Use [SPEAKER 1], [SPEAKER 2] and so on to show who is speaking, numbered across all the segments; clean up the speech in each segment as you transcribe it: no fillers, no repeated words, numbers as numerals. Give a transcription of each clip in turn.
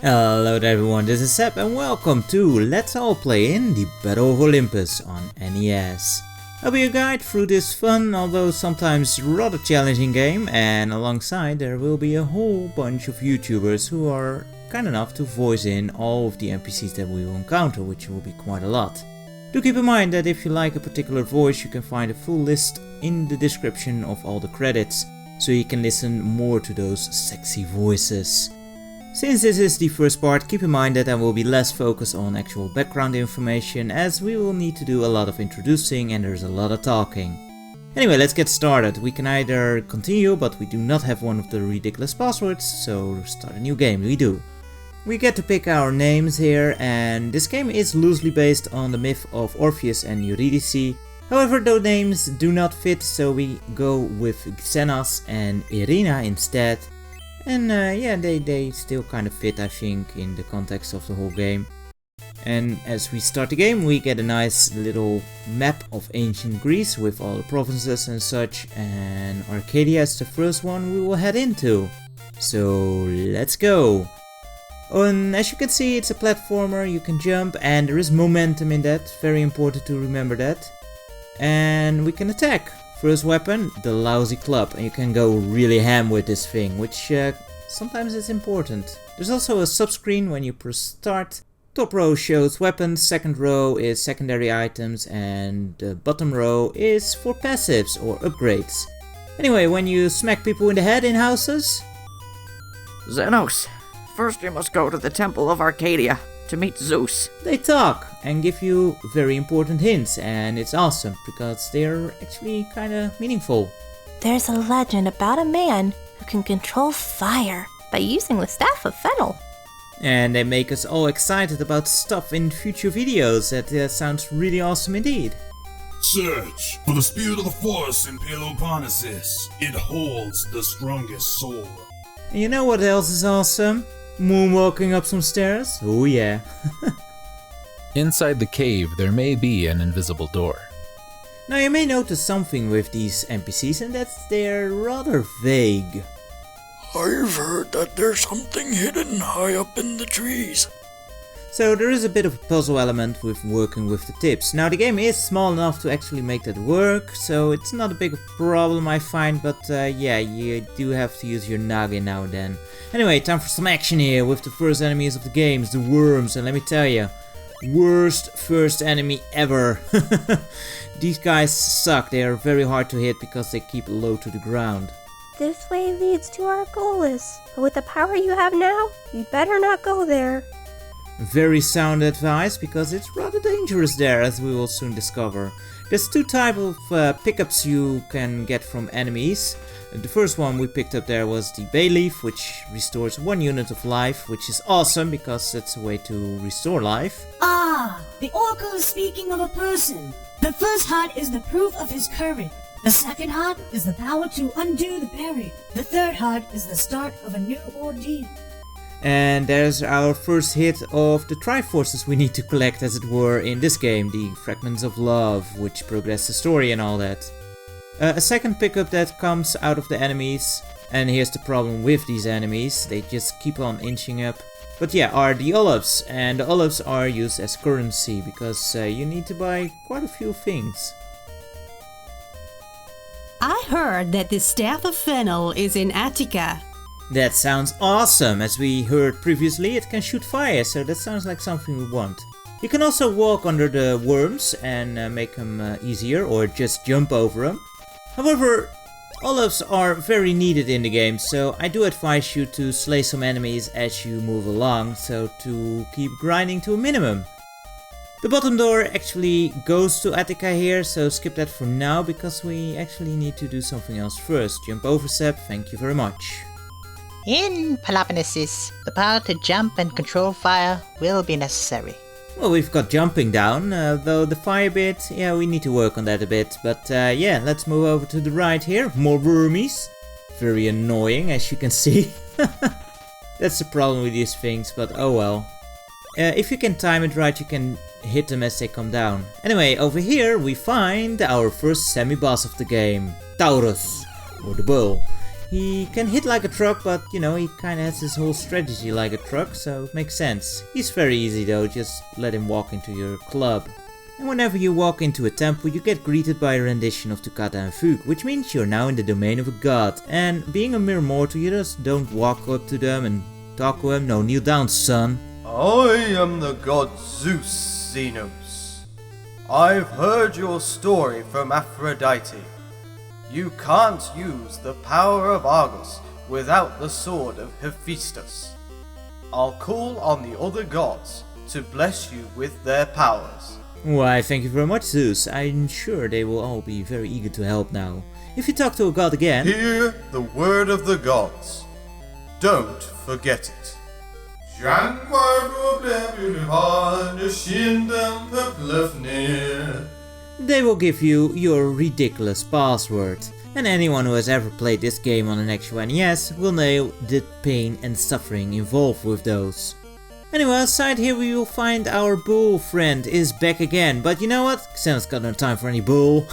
[SPEAKER 1] Hello there everyone, this is Seb and welcome to Let's All Play in the Battle of Olympus on NES. I'll be your guide through this fun, although sometimes rather challenging game, and alongside there will be a whole bunch of YouTubers who are kind enough to voice in all of the NPCs that we will encounter, which will be quite a lot. Do keep in mind that if you like a particular voice, you can find a full list in the description of all the credits, so you can listen more to those sexy voices. Since this is the first part, keep in mind that I will be less focused on actual background information, as we will need to do a lot of introducing and there's a lot of talking. Anyway, let's get started. We can either continue, but we do not have one of the ridiculous passwords, so start a new game, we do. We get to pick our names here, and this game is loosely based on the myth of Orpheus and Eurydice. However, those names do not fit, so we go with Xenos and Erinna instead. And yeah, they still kind of fit, I think, in the context of the whole game. And as we start the game, we get a nice little map of ancient Greece with all the provinces and such, and Arcadia is the first one we will head into. So let's go! And as you can see, it's a platformer, you can jump, and there is momentum in that, very important to remember that. And we can attack. First weapon, the lousy club, and you can go really ham with this thing, which sometimes is important. There's also a sub-screen when you press start. Top row shows weapons, second row is secondary items, and the bottom row is for passives or upgrades. Anyway, when you smack people in the head in houses...
[SPEAKER 2] Xenos, first you must go to the Temple of Arcadia to meet Zeus.
[SPEAKER 1] They talk and give you very important hints, and it's awesome because they're actually kinda meaningful.
[SPEAKER 3] There's a legend about a man who can control fire by using the staff of fennel.
[SPEAKER 1] And they make us all excited about stuff in future videos. That sounds really awesome indeed.
[SPEAKER 4] Search for the spirit of the force in Peloponnesus. It holds the strongest soul.
[SPEAKER 1] And you know what else is awesome? Moonwalking up some stairs? Oh yeah.
[SPEAKER 5] Inside the cave, there may be an invisible door.
[SPEAKER 1] Now you may notice something with these NPCs, and that's they're rather vague.
[SPEAKER 6] I've heard that there's something hidden high up in the trees.
[SPEAKER 1] So there is a bit of a puzzle element with working with the tips. Now the game is small enough to actually make that work, so it's not a big problem I find, but yeah, you do have to use your noggin now and then. Anyway, time for some action here with the first enemies of the games, the worms, and let me tell you, worst first enemy ever. These guys suck, they are very hard to hit because they keep low to the ground.
[SPEAKER 3] This way leads to Argolis, but with the power you have now, you'd better not go there.
[SPEAKER 1] Very sound advice, because it's rather dangerous there, as we will soon discover. There's two types of pickups you can get from enemies. The first one we picked up there was the Bay Leaf, which restores 1 unit of life, which is awesome because that's a way to restore life.
[SPEAKER 7] Ah, the oracle is speaking of a person. The first heart is the proof of his courage. The second heart is the power to undo the barrier. The third heart is the start of a new ordeal.
[SPEAKER 1] And there's our first hit of the Triforces we need to collect, as it were, in this game, the Fragments of Love, which progress the story and all that. A second pickup that comes out of the enemies, and here's the problem with these enemies, they just keep on inching up. But yeah, are the olives, and the olives are used as currency, because you need to buy quite a few things.
[SPEAKER 8] I heard that the Staff of Fennel is in Attica.
[SPEAKER 1] That sounds awesome! As we heard previously, it can shoot fire, so that sounds like something we want. You can also walk under the worms and make them easier, or just jump over them. However, olives are very needed in the game, so I do advise you to slay some enemies as you move along, so to keep grinding to a minimum. The bottom door actually goes to Attica here, so skip that for now, because we actually need to do something else first. Jump over, Seb, thank you very much.
[SPEAKER 9] In Peloponnesus, the power to jump and control fire will be necessary.
[SPEAKER 1] Well, we've got jumping down, though the fire bit, yeah, we need to work on that a bit. But yeah, let's move over to the right here. More wormies. Very annoying, as you can see. That's the problem with these things, but oh well. If you can time it right, you can hit them as they come down. Anyway, over here we find our first semi-boss of the game, Taurus, or the bull. He can hit like a truck, but you know, he kinda has his whole strategy like a truck, so it makes sense. He's very easy though, just let him walk into your club. And whenever you walk into a temple, you get greeted by a rendition of Toccata and Fugue, which means you're now in the domain of a god. And being a mere mortal, you just don't walk up to them and talk to them. No, kneel down, son.
[SPEAKER 10] I am the god Zeus, Xenos. I've heard your story from Aphrodite. You can't use the power of Argos without the sword of Hephaestus. I'll call on the other gods to bless you with their powers.
[SPEAKER 1] Why, thank you very much, Zeus. I'm sure they will all be very eager to help now. If you talk to a god again...
[SPEAKER 10] Hear the word of the gods. Don't forget it.
[SPEAKER 1] They will give you your ridiculous password. And anyone who has ever played this game on an actual NES will know the pain and suffering involved with those. Anyway, outside here we will find our bull friend is back again, but you know what? Xenos got no time for any bull.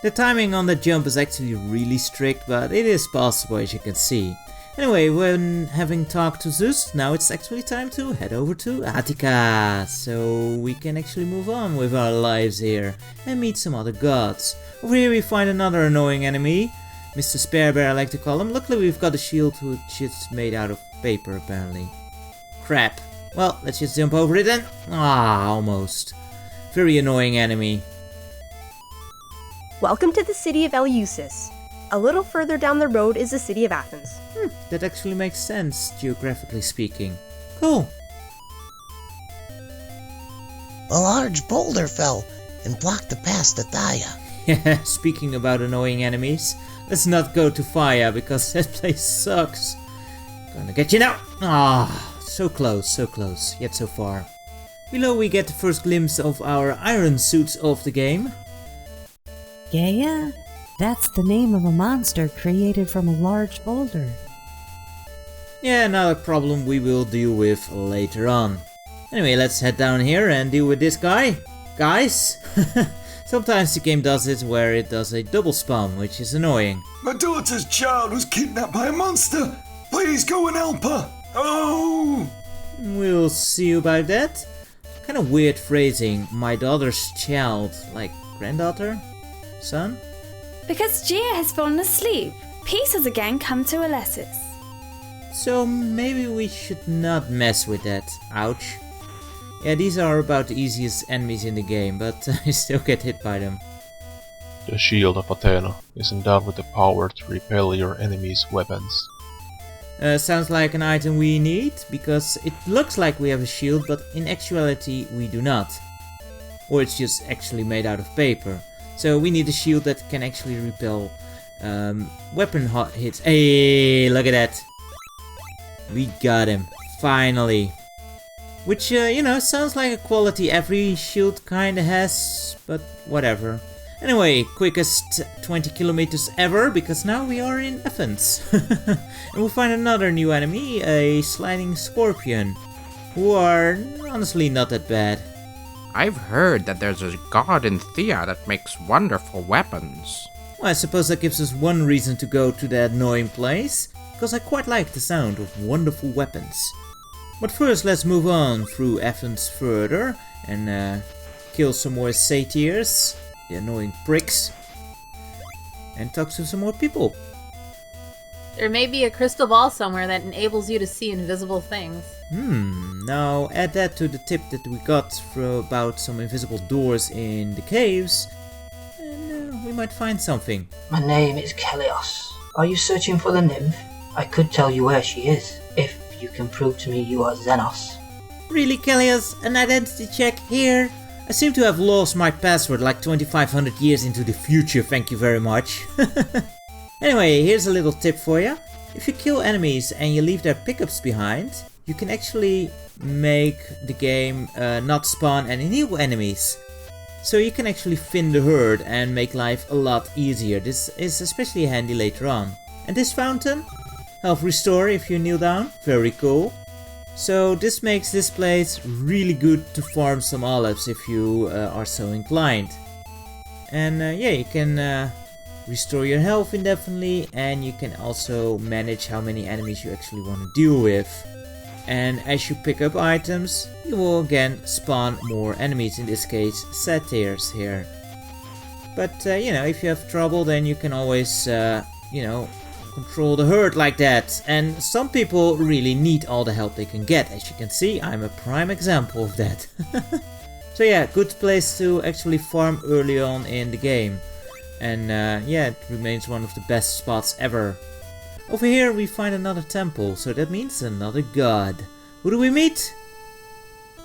[SPEAKER 1] The timing on the jump is actually really strict, but it is possible as you can see. Anyway, when having talked to Zeus, now it's actually time to head over to Attica, so we can actually move on with our lives here and meet some other gods. Over here we find another annoying enemy, Mr. Sparebear I like to call him. Luckily we've got a shield which is made out of paper apparently. Crap. Well, let's just jump over it then. Ah, almost. Very annoying enemy.
[SPEAKER 11] Welcome to the city of Eleusis. A little further down the road is the city of Athens.
[SPEAKER 1] That actually makes sense, geographically speaking. Cool.
[SPEAKER 12] A large boulder fell and blocked the path to Thaya.
[SPEAKER 1] Yeah, speaking about annoying enemies, let's not go to Phaya because that place sucks. Gonna get you now. Ah. So close, yet so far. Below we get the first glimpse of our iron suits of the game.
[SPEAKER 7] Gaia? That's the name of a monster created from a large boulder.
[SPEAKER 1] Yeah, another problem we will deal with later on. Anyway, let's head down here and deal with this guy. Guys? Sometimes the game does it where it does a double spawn, which is annoying.
[SPEAKER 6] My daughter's child was kidnapped by a monster. Please go and help her. Oh!
[SPEAKER 1] We'll see about that. Kind of weird phrasing. My daughter's child. Like granddaughter? Son?
[SPEAKER 13] Because Gia has fallen asleep. Peace has again come to Eleusis.
[SPEAKER 1] So maybe we should not mess with that. Ouch. Yeah, these are about the easiest enemies in the game, but I still get hit by them.
[SPEAKER 14] The shield of Athena is endowed with the power to repel your enemy's weapons.
[SPEAKER 1] Sounds like an item we need, because it looks like we have a shield, but in actuality we do not. Or it's just actually made out of paper. So we need a shield that can actually repel weapon hits. Hey, look at that! We got him, finally. Which, you know, sounds like a quality every shield kinda has, but whatever. Anyway, quickest 20 kilometers ever, because now we are in Athens. And we'll find another new enemy, a sliding scorpion, who are honestly not that bad.
[SPEAKER 2] I've heard that there's a god in Thea that makes wonderful weapons.
[SPEAKER 1] Well, I suppose that gives us one reason to go to that annoying place, because I quite like the sound of wonderful weapons. But first let's move on through Athens further and kill some more satyrs, the annoying pricks, and talk to some more people.
[SPEAKER 15] There may be a crystal ball somewhere that enables you to see invisible things.
[SPEAKER 1] Now add that to the tip that we got about some invisible doors in the caves, and we might find something.
[SPEAKER 16] My name is Kelios. Are you searching for the nymph? I could tell you where she is, if you can prove to me you are Xenos.
[SPEAKER 1] Really, Kelios? An identity check here? I seem to have lost my password like 2500 years into the future, thank you very much. Anyway, here's a little tip for you. If you kill enemies and you leave their pickups behind, you can actually make the game not spawn any new enemies. So you can actually thin the herd and make life a lot easier. This is especially handy later on. And this fountain? Health restore if you kneel down. Very cool. So this makes this place really good to farm some olives if you are so inclined. And yeah, you can restore your health indefinitely, and you can also manage how many enemies you actually want to deal with. And as you pick up items, you will again spawn more enemies, in this case satyrs here. But you know, if you have trouble, then you can always you know, control the herd like that. And some people really need all the help they can get. As you can see, I'm a prime example of that. So yeah, good place to actually farm early on in the game. And yeah, it remains one of the best spots ever. Over here we find another temple, so that means another god. Who do we meet?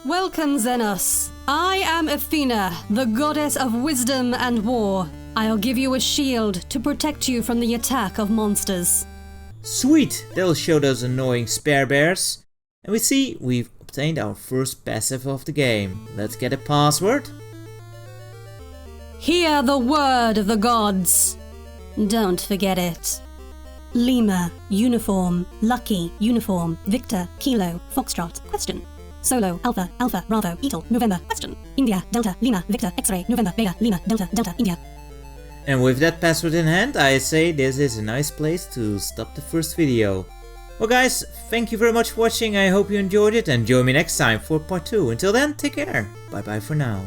[SPEAKER 8] Welcome, Xenos. I am Athena, the goddess of wisdom and war. I'll give you a shield to protect you from the attack of monsters.
[SPEAKER 1] Sweet! That'll show those annoying spare bears. And we see we've obtained our first passive of the game. Let's get a password.
[SPEAKER 8] Hear the word of the gods. Don't forget it. Lima, uniform, Lucky, uniform, Victor, Kilo, Foxtrot, question. Solo, Alpha, Alpha, Bravo, Eagle, November, question. India, Delta, Lima, Victor, X-ray, November, Beta, Lima, Delta, Delta, India.
[SPEAKER 1] And with that password in hand, I say this is a nice place to stop the first video. Well guys, thank you very much for watching, I hope you enjoyed it, and join me next time for part 2. Until then, take care, bye bye for now.